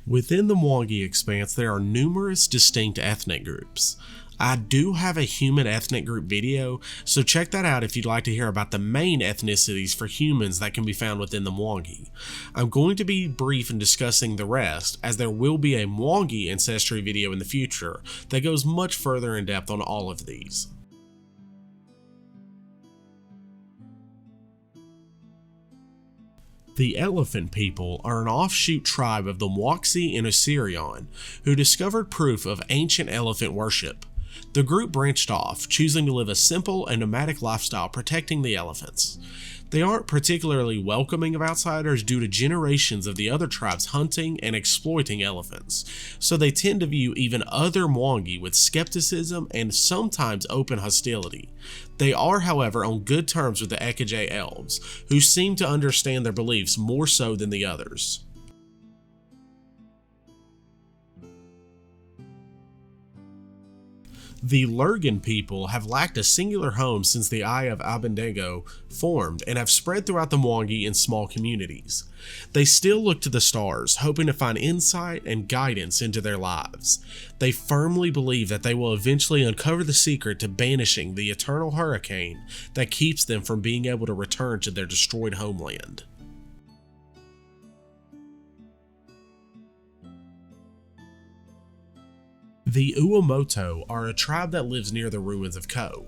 Within the Mwangi Expanse, there are numerous distinct ethnic groups. I do have a human ethnic group video, so check that out if you'd like to hear about the main ethnicities for humans that can be found within the Mwangi. I'm going to be brief in discussing the rest, as there will be a Mwangi ancestry video in the future that goes much further in depth on all of these. The Elephant People are an offshoot tribe of the Mwangi and Osirion who discovered proof of ancient elephant worship. The group branched off, choosing to live a simple and nomadic lifestyle protecting the elephants. They aren't particularly welcoming of outsiders due to generations of the other tribes hunting and exploiting elephants, so they tend to view even other Mwangi with skepticism and sometimes open hostility. They are, however, on good terms with the Ekujay elves, who seem to understand their beliefs more so than the others. The Lurgan people have lacked a singular home since the Eye of Abednego formed and have spread throughout the Mwangi in small communities. They still look to the stars, hoping to find insight and guidance into their lives. They firmly believe that they will eventually uncover the secret to banishing the eternal hurricane that keeps them from being able to return to their destroyed homeland. The Uamoto are a tribe that lives near the ruins of Ko.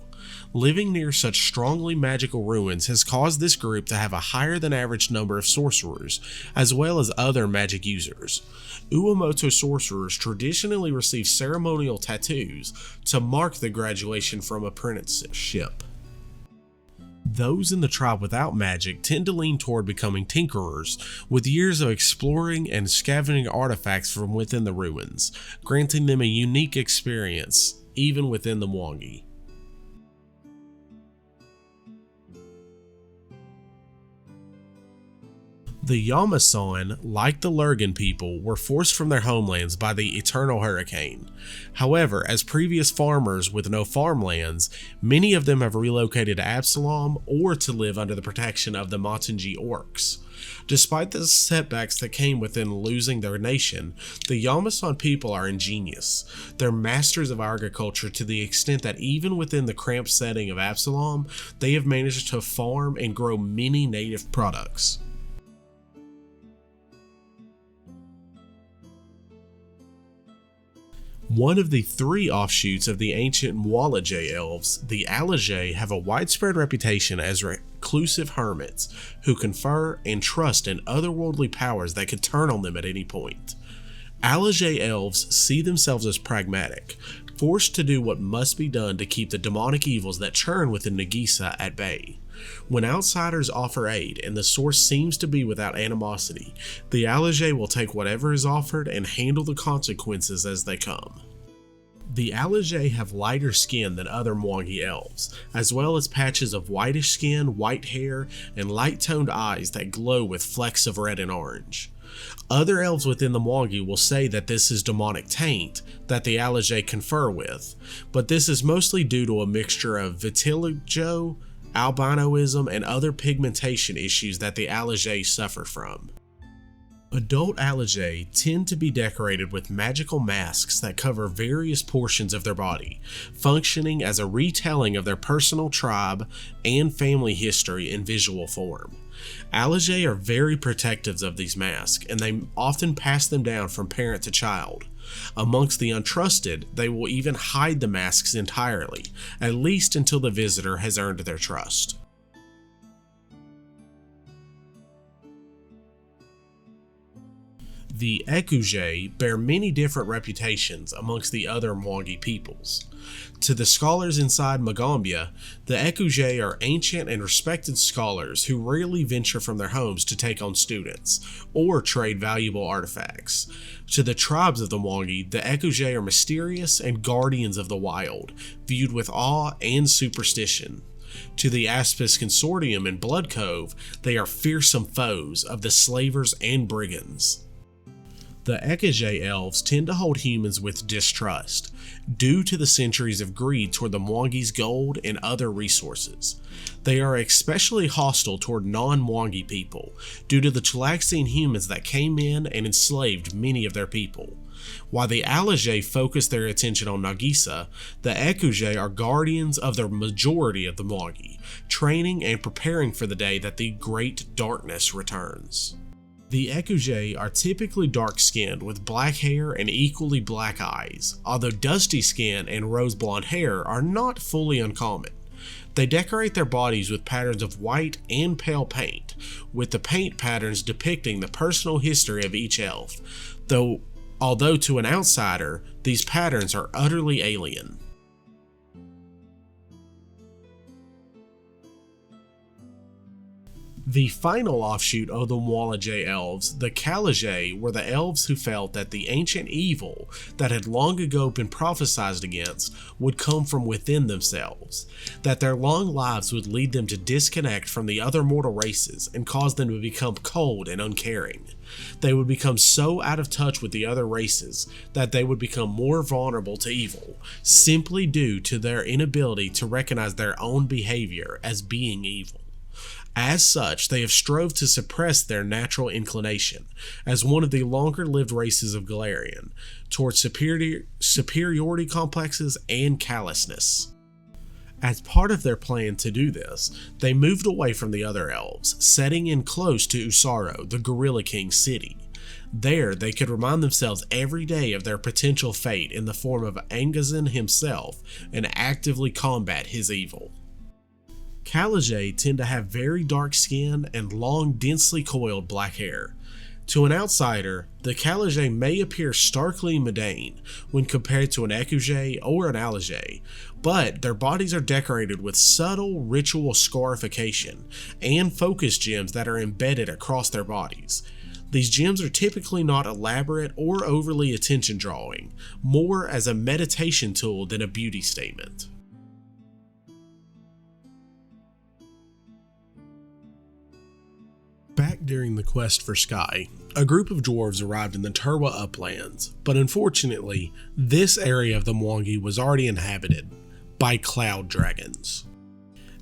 Living near such strongly magical ruins has caused this group to have a higher than average number of sorcerers, as well as other magic users. Uamoto sorcerers traditionally receive ceremonial tattoos to mark the graduation from apprenticeship. Those in the tribe without magic tend to lean toward becoming tinkerers, with years of exploring and scavenging artifacts from within the ruins, granting them a unique experience, even within the Mwangi. The Yamason, like the Lurgan people, were forced from their homelands by the Eternal Hurricane. However, as previous farmers with no farmlands, many of them have relocated to Absalom or to live under the protection of the Matanji orcs. Despite the setbacks that came within losing their nation, the Yamason people are ingenious. They're masters of agriculture to the extent that even within the cramped setting of Absalom, they have managed to farm and grow many native products. One of the three offshoots of the ancient Alajae elves, the Alajae have a widespread reputation as reclusive hermits who confer and trust in otherworldly powers that could turn on them at any point. Alajae elves see themselves as pragmatic, forced to do what must be done to keep the demonic evils that churn within Nagisa at bay. When outsiders offer aid and the source seems to be without animosity, the Alajae will take whatever is offered and handle the consequences as they come. The Alajae have lighter skin than other Mwangi elves, as well as patches of whitish skin, white hair, and light-toned eyes that glow with flecks of red and orange. Other elves within the Mwangi will say that this is demonic taint that the Alajae confer with, but this is mostly due to a mixture of vitiligo, albinoism, and other pigmentation issues that the Alajae suffer from. Adult Alajae tend to be decorated with magical masks that cover various portions of their body, functioning as a retelling of their personal tribe and family history in visual form. Alajae are very protective of these masks, and they often pass them down from parent to child. Amongst the untrusted, they will even hide the masks entirely, at least until the visitor has earned their trust. The Ekujay bear many different reputations amongst the other Mwangi peoples. To the scholars inside Magambia, the Ekujay are ancient and respected scholars who rarely venture from their homes to take on students, or trade valuable artifacts. To the tribes of the Mwangi, the Ekujay are mysterious and guardians of the wild, viewed with awe and superstition. To the Aspis Consortium in Blood Cove, they are fearsome foes of the slavers and brigands. The Ekujay elves tend to hold humans with distrust, due to the centuries of greed toward the Mwangi's gold and other resources. They are especially hostile toward non-Mwangi people, due to the Chelaxian humans that came in and enslaved many of their people. While the Alajae focus their attention on Nagisa, the Ekujay are guardians of the majority of the Mwangi, training and preparing for the day that the Great Darkness returns. The Ekujay are typically dark-skinned with black hair and equally black eyes, although dusty skin and rose-blonde hair are not fully uncommon. They decorate their bodies with patterns of white and pale paint, with the paint patterns depicting the personal history of each elf, although to an outsider, these patterns are utterly alien. The final offshoot of the Alajae elves, the Calijay, were the elves who felt that the ancient evil that had long ago been prophesied against would come from within themselves, that their long lives would lead them to disconnect from the other mortal races and cause them to become cold and uncaring. They would become so out of touch with the other races that they would become more vulnerable to evil, simply due to their inability to recognize their own behavior as being evil. As such, they have strove to suppress their natural inclination, as one of the longer-lived races of Galarian, towards superiority complexes and callousness. As part of their plan to do this, they moved away from the other elves, setting in close to Usaro, the Gorilla King's city. There, they could remind themselves every day of their potential fate in the form of Angozan himself and actively combat his evil. Calijay tend to have very dark skin and long, densely coiled black hair. To an outsider, the Calijay may appear starkly mundane when compared to an Ekujay or an Alajae, but their bodies are decorated with subtle ritual scarification and focus gems that are embedded across their bodies. These gems are typically not elaborate or overly attention-drawing, more as a meditation tool than a beauty statement. Back during the quest for Sky, a group of dwarves arrived in the Turwa uplands, but unfortunately, this area of the Mwangi was already inhabited by cloud dragons.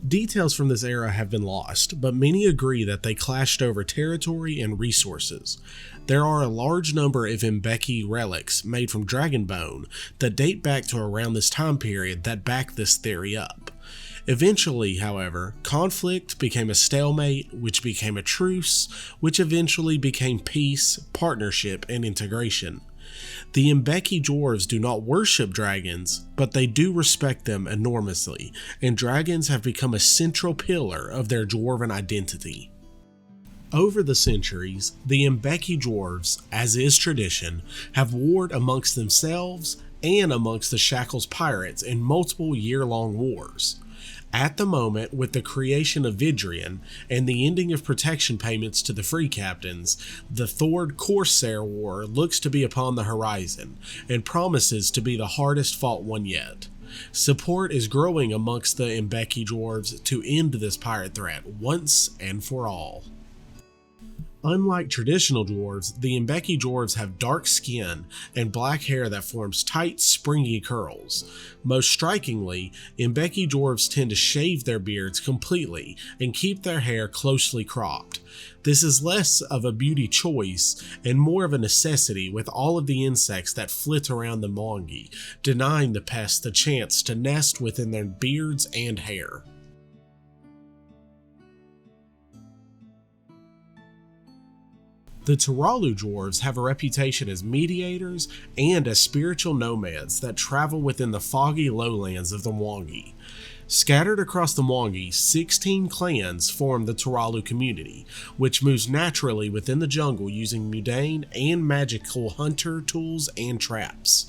Details from this era have been lost, but many agree that they clashed over territory and resources. There are a large number of Imbecki relics made from dragon bone that date back to around this time period that back this theory up. Eventually, however, conflict became a stalemate, which became a truce, which eventually became peace, partnership, and integration. The Imbecki dwarves do not worship dragons, but they do respect them enormously, and dragons have become a central pillar of their dwarven identity. Over the centuries, the Imbecki dwarves, as is tradition, have warred amongst themselves and amongst the Shackles pirates in multiple year-long wars. At the moment, with the creation of Vidrian and the ending of protection payments to the free captains, the Thord Corsair War looks to be upon the horizon and promises to be the hardest fought one yet. Support is growing amongst the Imbecki dwarves to end this pirate threat once and for all. Unlike traditional dwarves, the Imbecki dwarves have dark skin and black hair that forms tight, springy curls. Most strikingly, Imbecki dwarves tend to shave their beards completely and keep their hair closely cropped. This is less of a beauty choice and more of a necessity with all of the insects that flit around the Mwangi, denying the pests the chance to nest within their beards and hair. The Turalu dwarves have a reputation as mediators and as spiritual nomads that travel within the foggy lowlands of the Mwangi. Scattered across the Mwangi, 16 clans form the Turalu community, which moves naturally within the jungle using mundane and magical hunter tools and traps.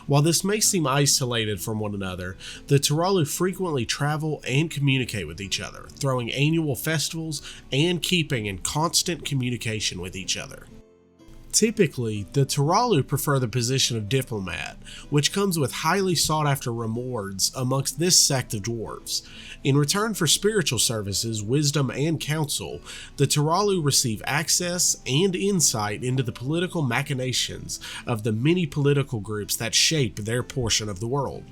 While this may seem isolated from one another, the Turalu frequently travel and communicate with each other, throwing annual festivals and keeping in constant communication with each other. Typically, the Turalu prefer the position of diplomat, which comes with highly sought-after rewards amongst this sect of dwarves. In return for spiritual services, wisdom, and counsel, the Turalu receive access and insight into the political machinations of the many political groups that shape their portion of the world.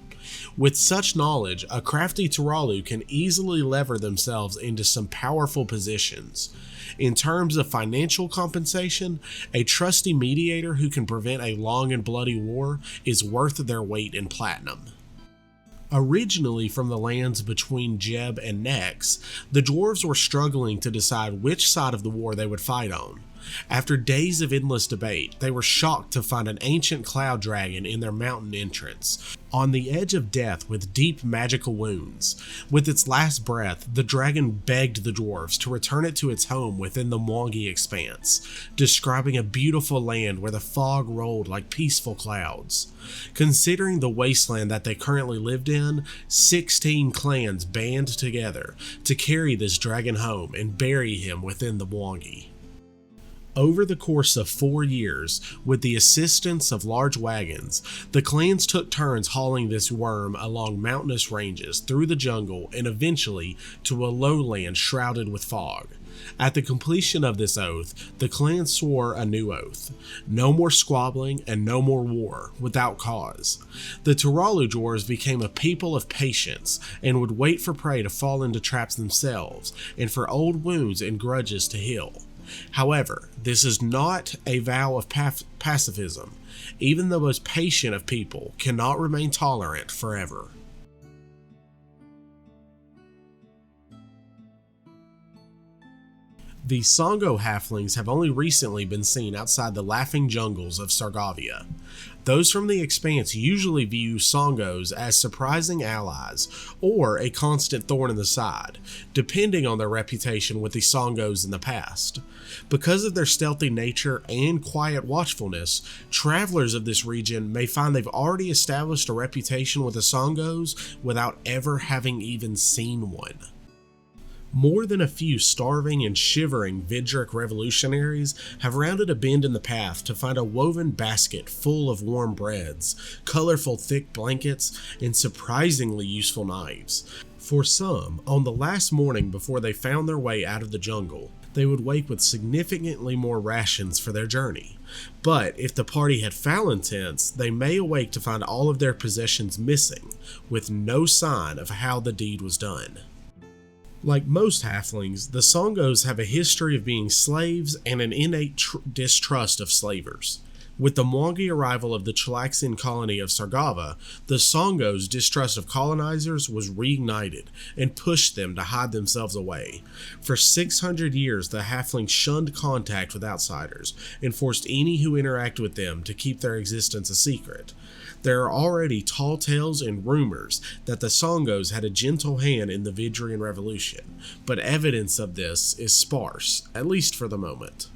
With such knowledge, a crafty Turalu can easily lever themselves into some powerful positions. In terms of financial compensation, a trusty mediator who can prevent a long and bloody war is worth their weight in platinum. Originally from the lands between Jeb and Nex, the dwarves were struggling to decide which side of the war they would fight on. After days of endless debate, they were shocked to find an ancient cloud dragon in their mountain entrance, on the edge of death with deep magical wounds. With its last breath, the dragon begged the dwarves to return it to its home within the Mwangi Expanse, describing a beautiful land where the fog rolled like peaceful clouds. Considering the wasteland that they currently lived in, 16 clans band together to carry this dragon home and bury him within the Mwangi. Over the course of 4 years, with the assistance of large wagons, the clans took turns hauling this worm along mountainous ranges, through the jungle, and eventually to a lowland shrouded with fog. At the completion of this oath, the clan swore a new oath: no more squabbling and no more war, without cause. The Turalu dwarves became a people of patience, and would wait for prey to fall into traps themselves, and for old wounds and grudges to heal. However, this is not a vow of pacifism. Even the most patient of people cannot remain tolerant forever. The Songo halflings have only recently been seen outside the laughing jungles of Sargavia. Those from the Expanse usually view Songos as surprising allies, or a constant thorn in the side, depending on their reputation with the Songos in the past. Because of their stealthy nature and quiet watchfulness, travelers of this region may find they've already established a reputation with the Songos without ever having even seen one. More than a few starving and shivering Vidric revolutionaries have rounded a bend in the path to find a woven basket full of warm breads, colorful thick blankets, and surprisingly useful knives. For some, on the last morning before they found their way out of the jungle, they would wake with significantly more rations for their journey. But if the party had foul intents, they may awake to find all of their possessions missing, with no sign of how the deed was done. Like most halflings, the Songos have a history of being slaves and an innate distrust of slavers. With the Mwangi arrival of the Chilaxian colony of Sargava, the Songos' distrust of colonizers was reignited and pushed them to hide themselves away. For 600 years, the halflings shunned contact with outsiders and forced any who interacted with them to keep their existence a secret. There are already tall tales and rumors that the Songos had a gentle hand in the Vidrian Revolution, but evidence of this is sparse, at least for the moment.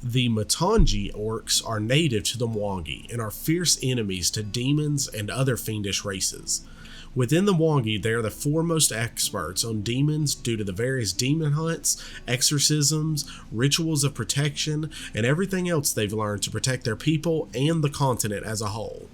The Matanji orcs are native to the Mwangi and are fierce enemies to demons and other fiendish races. Within the Mwangi, they are the foremost experts on demons due to the various demon hunts, exorcisms, rituals of protection, and everything else they've learned to protect their people and the continent as a whole.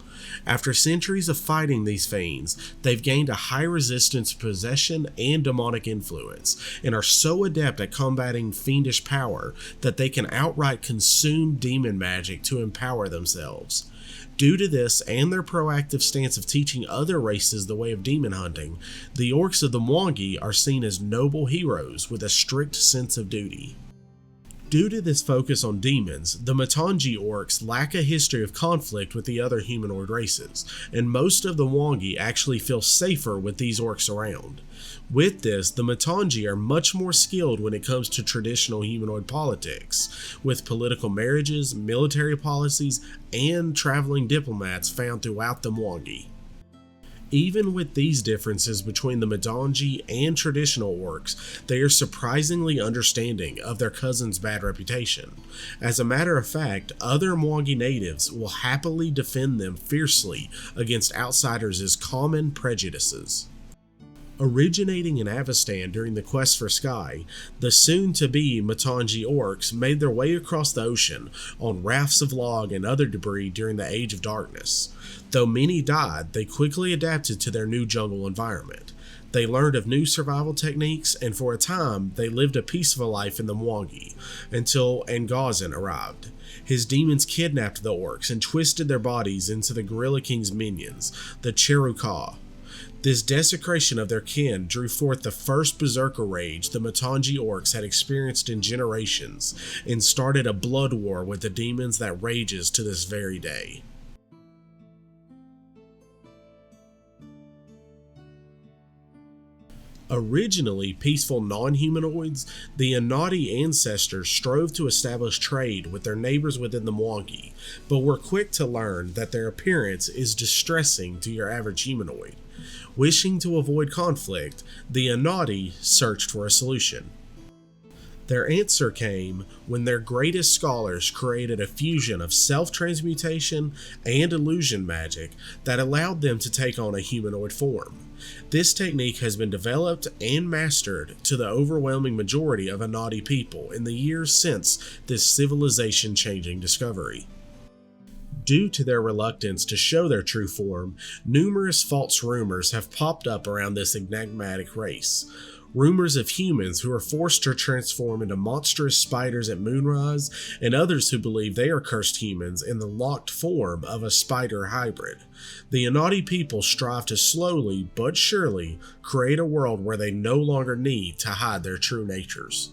After centuries of fighting these fiends, they've gained a high resistance to possession and demonic influence, and are so adept at combating fiendish power that they can outright consume demon magic to empower themselves. Due to this and their proactive stance of teaching other races the way of demon hunting, the orcs of the Mwangi are seen as noble heroes with a strict sense of duty. Due to this focus on demons, the Matanji orcs lack a history of conflict with the other humanoid races, and most of the Mwangi actually feel safer with these orcs around. With this, the Matanji are much more skilled when it comes to traditional humanoid politics, with political marriages, military policies, and traveling diplomats found throughout the Mwangi. Even with these differences between the Matanji and traditional orcs, they are surprisingly understanding of their cousin's bad reputation. As a matter of fact, other Mwangi natives will happily defend them fiercely against outsiders' common prejudices. Originating in Avestan during the quest for Sky, the soon-to-be Matanji orcs made their way across the ocean on rafts of log and other debris during the Age of Darkness. Though many died, they quickly adapted to their new jungle environment. They learned of new survival techniques, and for a time, they lived a peaceful life in the Mwangi, until Angozan arrived. His demons kidnapped the orcs and twisted their bodies into the Gorilla King's minions, the Cheruka. This desecration of their kin drew forth the first berserker rage the Matanji orcs had experienced in generations, and started a blood war with the demons that rages to this very day. Originally peaceful non-humanoids, the Inaudi ancestors strove to establish trade with their neighbors within the Mwangi, but were quick to learn that their appearance is distressing to your average humanoid. Wishing to avoid conflict, the Inaudi searched for a solution. Their answer came when their greatest scholars created a fusion of self-transmutation and illusion magic that allowed them to take on a humanoid form. This technique has been developed and mastered to the overwhelming majority of Inaudi people in the years since this civilization-changing discovery. Due to their reluctance to show their true form, numerous false rumors have popped up around this enigmatic race. Rumors of humans who are forced to transform into monstrous spiders at moonrise, and others who believe they are cursed humans in the locked form of a spider hybrid. The Inaudi people strive to slowly but surely create a world where they no longer need to hide their true natures.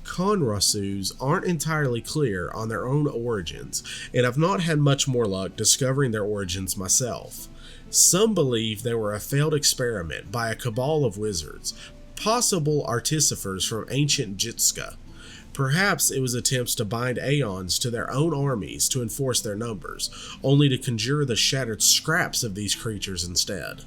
Konrasus aren't entirely clear on their own origins, and I've not had much more luck discovering their origins myself. Some believe they were a failed experiment by a cabal of wizards, possible artificers from ancient Jitska. Perhaps it was attempts to bind Aeons to their own armies to enforce their numbers, only to conjure the shattered scraps of these creatures instead.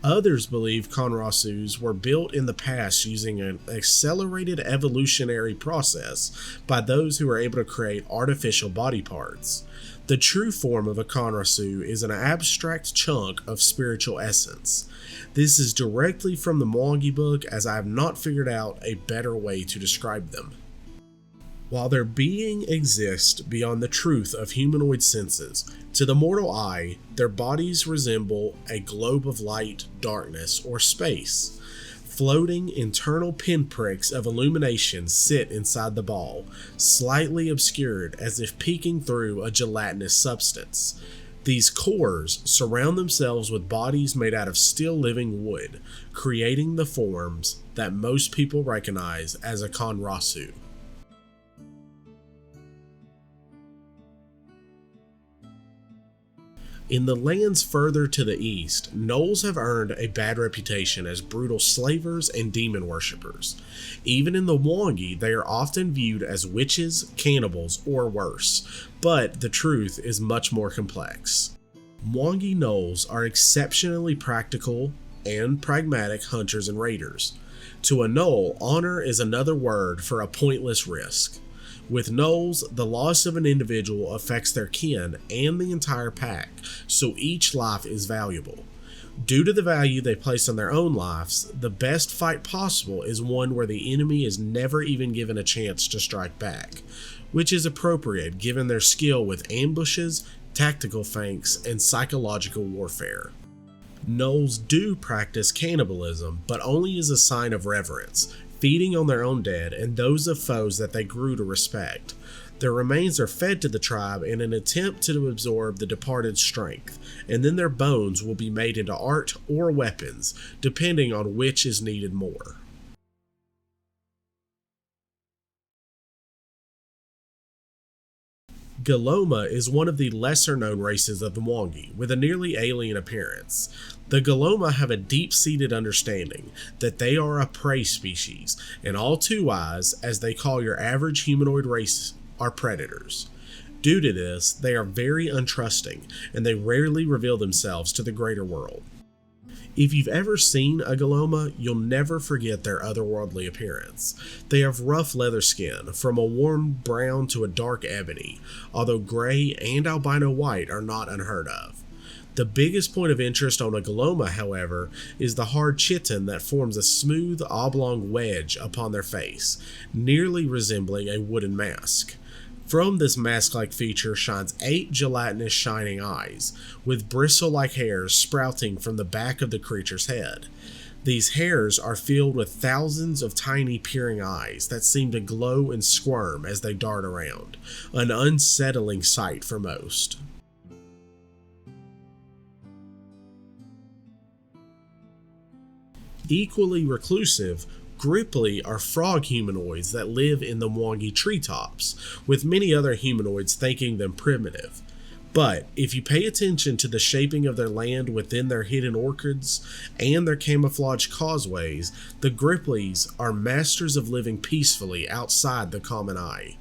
Others believe Konrasus were built in the past using an accelerated evolutionary process by those who were able to create artificial body parts. The true form of a Konrasu is an abstract chunk of spiritual essence. This is directly from the Mwangi book, as I have not figured out a better way to describe them. While their being exists beyond the truth of humanoid senses, to the mortal eye, their bodies resemble a globe of light, darkness, or space. Floating internal pinpricks of illumination sit inside the ball, slightly obscured as if peeking through a gelatinous substance. These cores surround themselves with bodies made out of still living wood, creating the forms that most people recognize as a Konrasu. In the lands further to the east, gnolls have earned a bad reputation as brutal slavers and demon worshippers. Even in the Mwangi, they are often viewed as witches, cannibals, or worse, but the truth is much more complex. Mwangi gnolls are exceptionally practical and pragmatic hunters and raiders. To a gnoll, honor is another word for a pointless risk. With gnolls, the loss of an individual affects their kin and the entire pack, so each life is valuable. Due to the value they place on their own lives, the best fight possible is one where the enemy is never even given a chance to strike back, which is appropriate given their skill with ambushes, tactical feints, and psychological warfare. Gnolls do practice cannibalism, but only as a sign of reverence, feeding on their own dead and those of foes that they grew to respect. Their remains are fed to the tribe in an attempt to absorb the departed's strength, and then their bones will be made into art or weapons, depending on which is needed more. Gloma is one of the lesser-known races of the Mwangi, with a nearly alien appearance. The Gloma have a deep-seated understanding that they are a prey species, and all two eyes, as they call your average humanoid race, are predators. Due to this, they are very untrusting, and they rarely reveal themselves to the greater world. If you've ever seen a Gloma, you'll never forget their otherworldly appearance. They have rough leather skin, from a warm brown to a dark ebony, although gray and albino white are not unheard of. The biggest point of interest on a Gloma, however, is the hard chitin that forms a smooth oblong wedge upon their face, nearly resembling a wooden mask. From this mask-like feature shines 8 gelatinous shining eyes, with bristle-like hairs sprouting from the back of the creature's head. These hairs are filled with thousands of tiny peering eyes that seem to glow and squirm as they dart around, an unsettling sight for most. Equally reclusive, Gripley are frog humanoids that live in the Mwangi treetops, with many other humanoids thinking them primitive. But if you pay attention to the shaping of their land within their hidden orchards and their camouflaged causeways, the Gripleys are masters of living peacefully outside the common eye.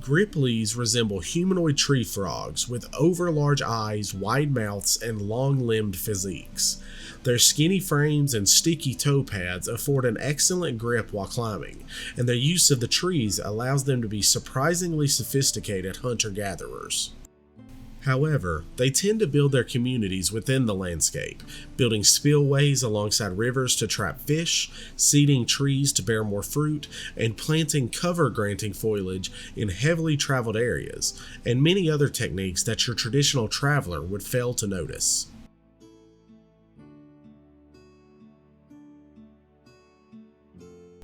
Gripleys resemble humanoid tree frogs with overlarge eyes, wide mouths, and long-limbed physiques. Their skinny frames and sticky toe pads afford an excellent grip while climbing, and their use of the trees allows them to be surprisingly sophisticated hunter-gatherers. However, they tend to build their communities within the landscape, building spillways alongside rivers to trap fish, seeding trees to bear more fruit, and planting cover-granting foliage in heavily traveled areas, and many other techniques that your traditional traveler would fail to notice.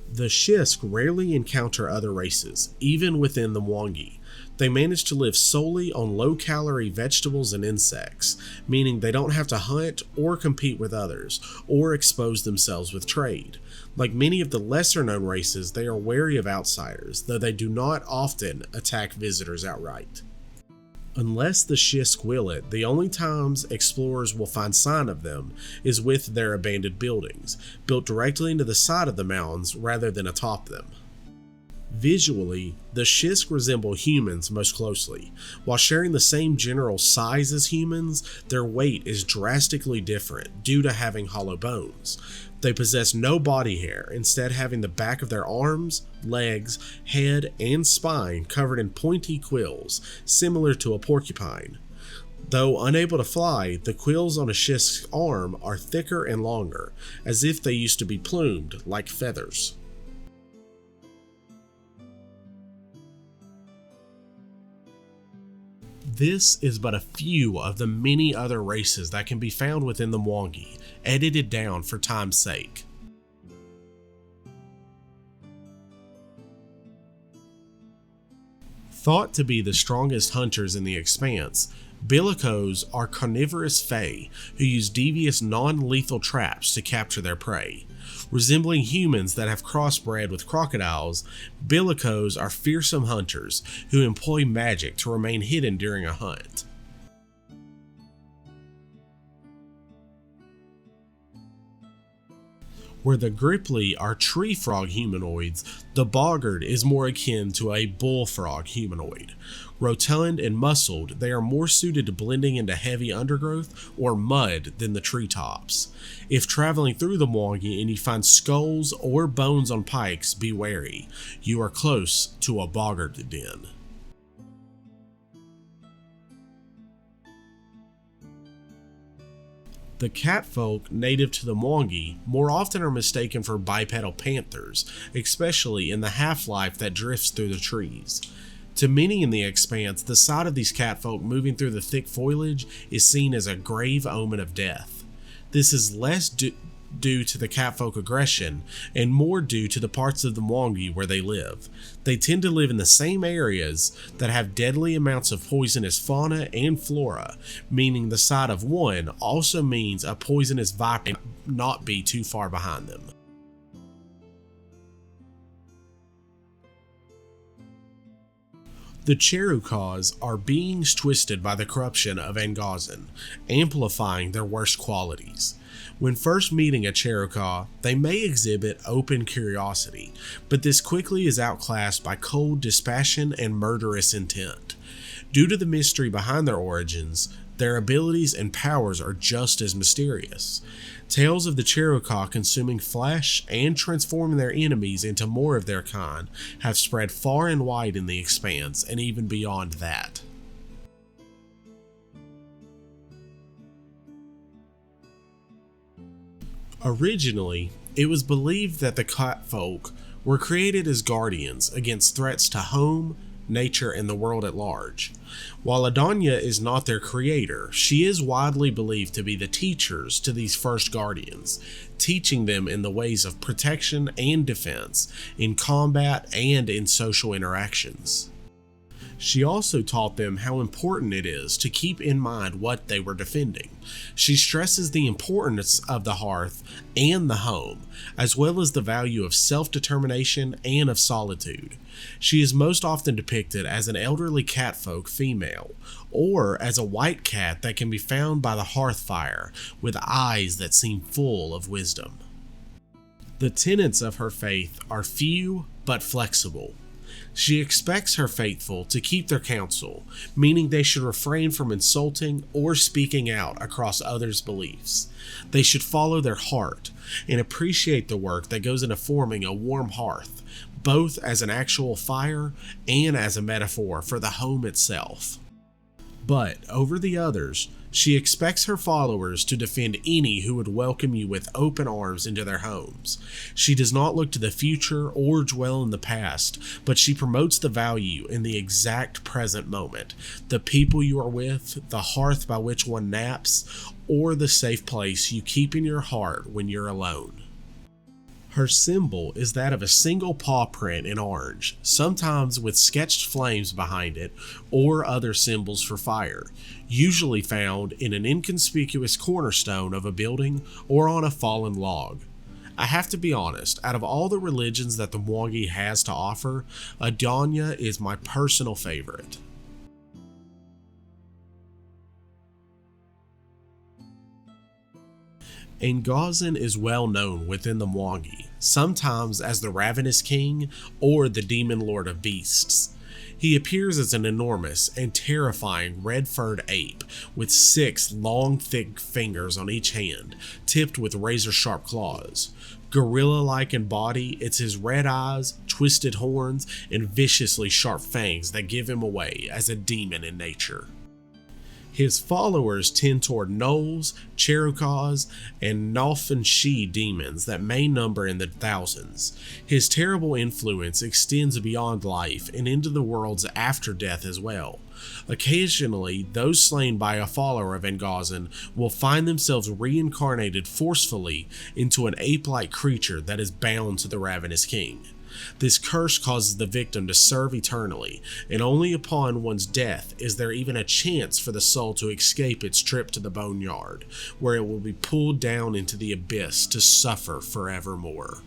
The Shish rarely encounter other races, even within the Mwangi. They manage to live solely on low-calorie vegetables and insects, meaning they don't have to hunt or compete with others, or expose themselves with trade. Like many of the lesser-known races, they are wary of outsiders, though they do not often attack visitors outright. Unless the Shish will it, the only times explorers will find sign of them is with their abandoned buildings, built directly into the side of the mountains rather than atop them. Visually, the Shish resemble humans most closely. While sharing the same general size as humans, their weight is drastically different due to having hollow bones. They possess no body hair, instead having the back of their arms, legs, head, and spine covered in pointy quills, similar to a porcupine. Though unable to fly, the quills on a Shish's arm are thicker and longer, as if they used to be plumed like feathers. This is but a few of the many other races that can be found within the Mwangi, edited down for time's sake. Thought to be the strongest hunters in the Expanse, Bilicos are carnivorous fae who use devious non-lethal traps to capture their prey. Resembling humans that have crossbred with crocodiles, Bilicos are fearsome hunters who employ magic to remain hidden during a hunt. Where the Gripley are tree frog humanoids, the Boggard is more akin to a bullfrog humanoid. Rotund and muscled, they are more suited to blending into heavy undergrowth or mud than the treetops. If traveling through the Mwangi and you find skulls or bones on pikes, be wary. You are close to a Boggard den. The Catfolk native to the Mwangi more often are mistaken for bipedal panthers, especially in the half-life that drifts through the trees. To many in the Expanse, the sight of these catfolk moving through the thick foliage is seen as a grave omen of death. This is less due to the catfolk aggression and more due to the parts of the Mwangi where they live. They tend to live in the same areas that have deadly amounts of poisonous fauna and flora, meaning the sight of one also means a poisonous viper may not be too far behind them. The Cherukas are beings twisted by the corruption of Angozan, amplifying their worst qualities. When first meeting a Cheruka, they may exhibit open curiosity, but this quickly is outclassed by cold dispassion and murderous intent. Due to the mystery behind their origins, Their abilities and powers are just as mysterious. Tales of the Cheruka consuming flesh and transforming their enemies into more of their kind have spread far and wide in the Expanse and even beyond that. Originally, it was believed that the Catfolk were created as guardians against threats to home, nature, and the world at large. While Adonya is not their creator, she is widely believed to be the teachers to these first guardians, teaching them in the ways of protection and defense, in combat and in social interactions. She also taught them how important it is to keep in mind what they were defending. She stresses the importance of the hearth and the home, as well as the value of self-determination and of solitude. She is most often depicted as an elderly catfolk female, or as a white cat that can be found by the hearth fire, with eyes that seem full of wisdom. The tenets of her faith are few but flexible. She expects her faithful to keep their counsel, meaning they should refrain from insulting or speaking out across others' beliefs. They should follow their heart and appreciate the work that goes into forming a warm hearth, both as an actual fire and as a metaphor for the home itself. But over the others, she expects her followers to defend any who would welcome you with open arms into their homes. She does not look to the future or dwell in the past, but she promotes the value in the exact present moment, the people you are with, the hearth by which one naps, or the safe place you keep in your heart when you're alone. Her symbol is that of a single paw print in orange, sometimes with sketched flames behind it or other symbols for fire, usually found in an inconspicuous cornerstone of a building or on a fallen log. I have to be honest, out of all the religions that the Mwangi has to offer, Adonya is my personal favorite. Angozan is well known within the Mwangi, sometimes as the Ravenous King or the Demon Lord of Beasts. He appears as an enormous and terrifying red-furred ape with 6 long, thick fingers on each hand, tipped with razor-sharp claws. Gorilla-like in body, it's his red eyes, twisted horns, and viciously sharp fangs that give him away as a demon in nature. His followers tend toward gnolls, Cherukas, and Nalfanshi demons that may number in the thousands. His terrible influence extends beyond life and into the worlds after death as well. Occasionally, those slain by a follower of Angozan will find themselves reincarnated forcefully into an ape-like creature that is bound to the Ravenous King. This curse causes the victim to serve eternally, and only upon one's death is there even a chance for the soul to escape its trip to the boneyard, where it will be pulled down into the abyss to suffer forevermore.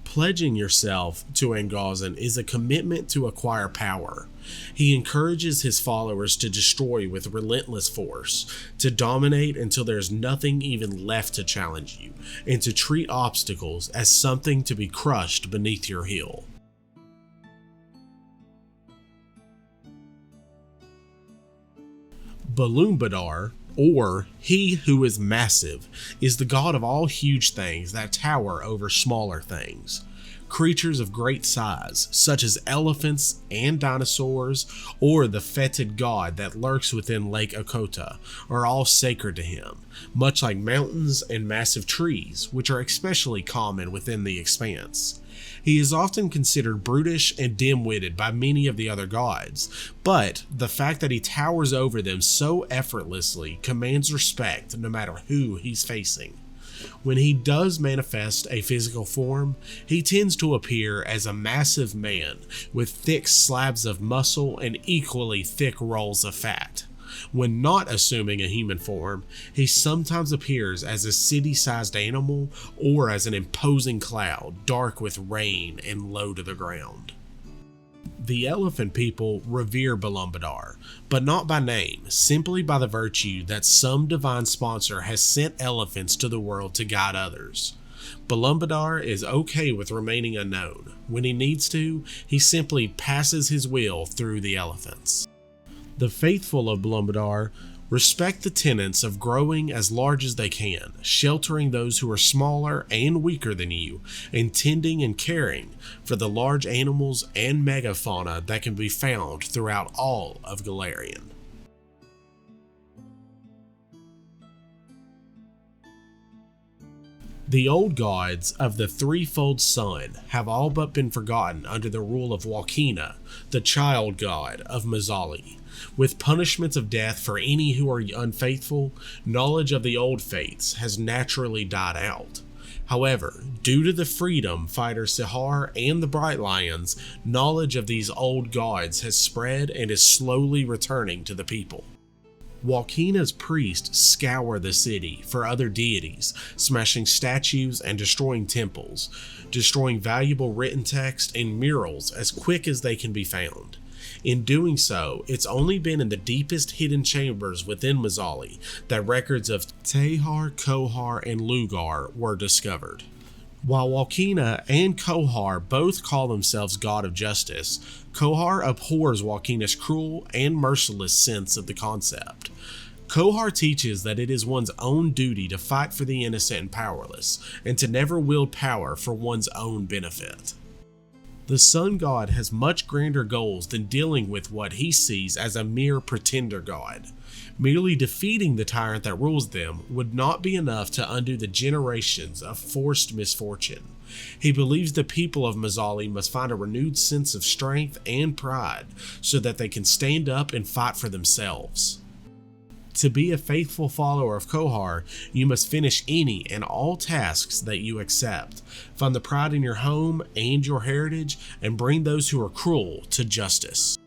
Pledging yourself to Angozan is a commitment to acquire power. He encourages his followers to destroy with relentless force, to dominate until there's nothing even left to challenge you, and to treat obstacles as something to be crushed beneath your heel. Bolombadar, or He Who is Massive, is the god of all huge things that tower over smaller things. Creatures of great size, such as elephants and dinosaurs, or the fetid god that lurks within Lake Okota, are all sacred to him, much like mountains and massive trees, which are especially common within the Expanse. He is often considered brutish and dim-witted by many of the other gods, but the fact that he towers over them so effortlessly commands respect no matter who he's facing. When he does manifest a physical form, he tends to appear as a massive man with thick slabs of muscle and equally thick rolls of fat. When not assuming a human form, he sometimes appears as a city-sized animal or as an imposing cloud, dark with rain and low to the ground. The Elephant People revere Bolombadar, but not by name, simply by the virtue that some divine sponsor has sent elephants to the world to guide others. Bolombadar is okay with remaining unknown. When he needs to, he simply passes his will through the elephants. The faithful of Bolombadar Respect the tenets of growing as large as they can, sheltering those who are smaller and weaker than you, and tending and caring for the large animals and megafauna that can be found throughout all of Galarian. The old gods of the threefold sun have all but been forgotten under the rule of Wakina, the child god of Mazali. With punishments of death for any who are unfaithful, knowledge of the old faiths has naturally died out. However, due to the freedom fighter Sihar and the Bright Lions, knowledge of these old gods has spread and is slowly returning to the people. Wakina's priests scour the city for other deities, smashing statues and destroying temples, destroying valuable written text and murals as quick as they can be found. In doing so, it's only been in the deepest hidden chambers within Mazali that records of Tehar, Kohar, and Lugar were discovered. While Wakina and Kohar both call themselves God of Justice, Kohar abhors Wakina's cruel and merciless sense of the concept. Kohar teaches that it is one's own duty to fight for the innocent and powerless, and to never wield power for one's own benefit. The Sun God has much grander goals than dealing with what he sees as a mere pretender god. Merely defeating the tyrant that rules them would not be enough to undo the generations of forced misfortune. He believes the people of Mazali must find a renewed sense of strength and pride so that they can stand up and fight for themselves. To be a faithful follower of Kohar, you must finish any and all tasks that you accept. Find the pride in your home and your heritage, and bring those who are cruel to justice.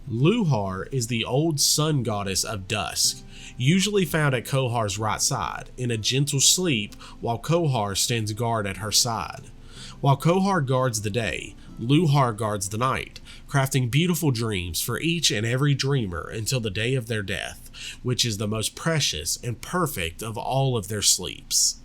Luhar is the old sun goddess of dusk, usually found at Kohar's right side, in a gentle sleep while Kohar stands guard at her side. While Kohar guards the day, Luhar guards the night, crafting beautiful dreams for each and every dreamer until the day of their death, which is the most precious and perfect of all of their sleeps.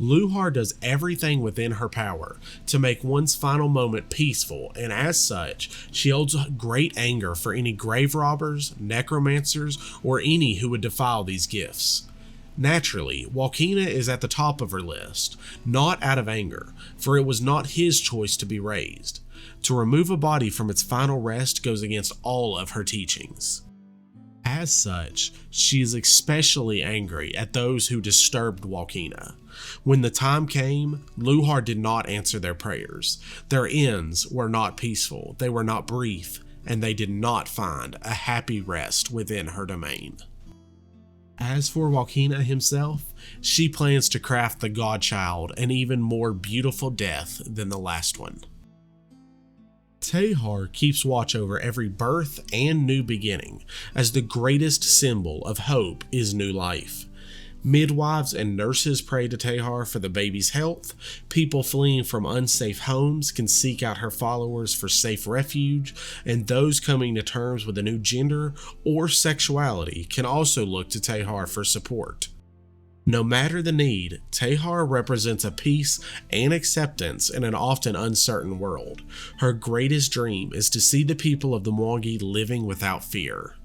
Luhar does everything within her power to make one's final moment peaceful, and as such, she holds great anger for any grave robbers, necromancers, or any who would defile these gifts. Naturally, Wakina is at the top of her list, not out of anger, for it was not his choice to be raised. To remove a body from its final rest goes against all of her teachings. As such, she is especially angry at those who disturbed Wakina. When the time came, Luhar did not answer their prayers. Their ends were not peaceful, they were not brief, and they did not find a happy rest within her domain. As for Wakina himself, she plans to craft the Godchild an even more beautiful death than the last one. Tehar keeps watch over every birth and new beginning, as the greatest symbol of hope is new life. Midwives and nurses pray to Tehar for the baby's health. People fleeing from unsafe homes can seek out her followers for safe refuge, and those coming to terms with a new gender or sexuality can also look to Tehar for support. No matter the need, Tehar represents a peace and acceptance in an often uncertain world. Her greatest dream is to see the people of the Mwangi living without fear.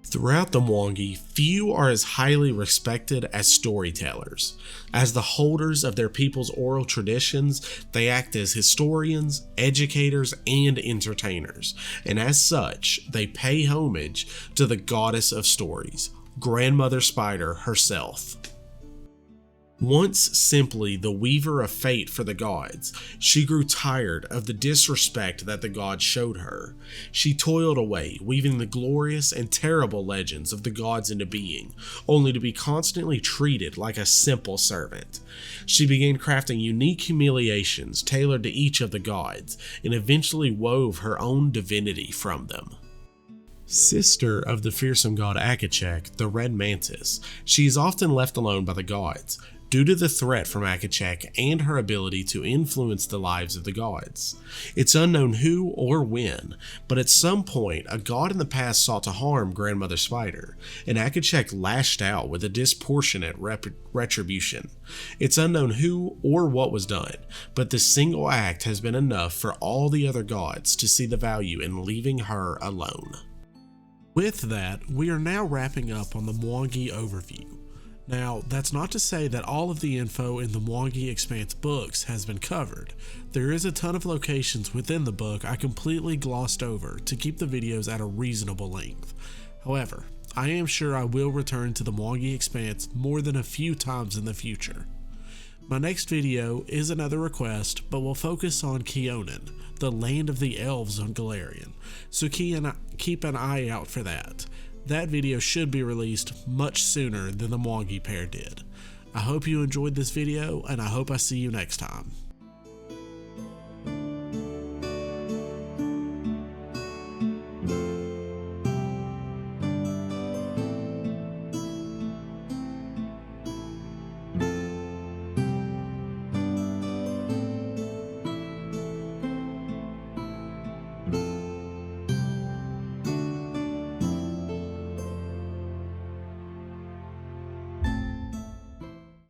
Throughout the Mwangi, few are as highly respected as storytellers. As the holders of their people's oral traditions, they act as historians, educators, and entertainers, and as such, they pay homage to the goddess of stories, Grandmother Spider herself. Once simply the weaver of fate for the gods, she grew tired of the disrespect that the gods showed her. She toiled away, weaving the glorious and terrible legends of the gods into being, only to be constantly treated like a simple servant. She began crafting unique humiliations tailored to each of the gods, and eventually wove her own divinity from them. Sister of the fearsome god Ekujay, the Red Mantis, she is often left alone by the gods, due to the threat from Ekujay and her ability to influence the lives of the gods. It's unknown who or when, but at some point a god in the past sought to harm Grandmother Spider, and Ekujay lashed out with a disproportionate retribution. It's unknown who or what was done, but this single act has been enough for all the other gods to see the value in leaving her alone. With that, we are now wrapping up on the Mwangi overview. Now, that's not to say that all of the info in the Mwangi Expanse books has been covered. There is a ton of locations within the book I completely glossed over to keep the videos at a reasonable length. However, I am sure I will return to the Mwangi Expanse more than a few times in the future. My next video is another request, but will focus on Keonan, the land of the elves on Galarian, so keep an eye out for that. That video should be released much sooner than the Mwangi pair did. I hope you enjoyed this video, and I hope I see you next time.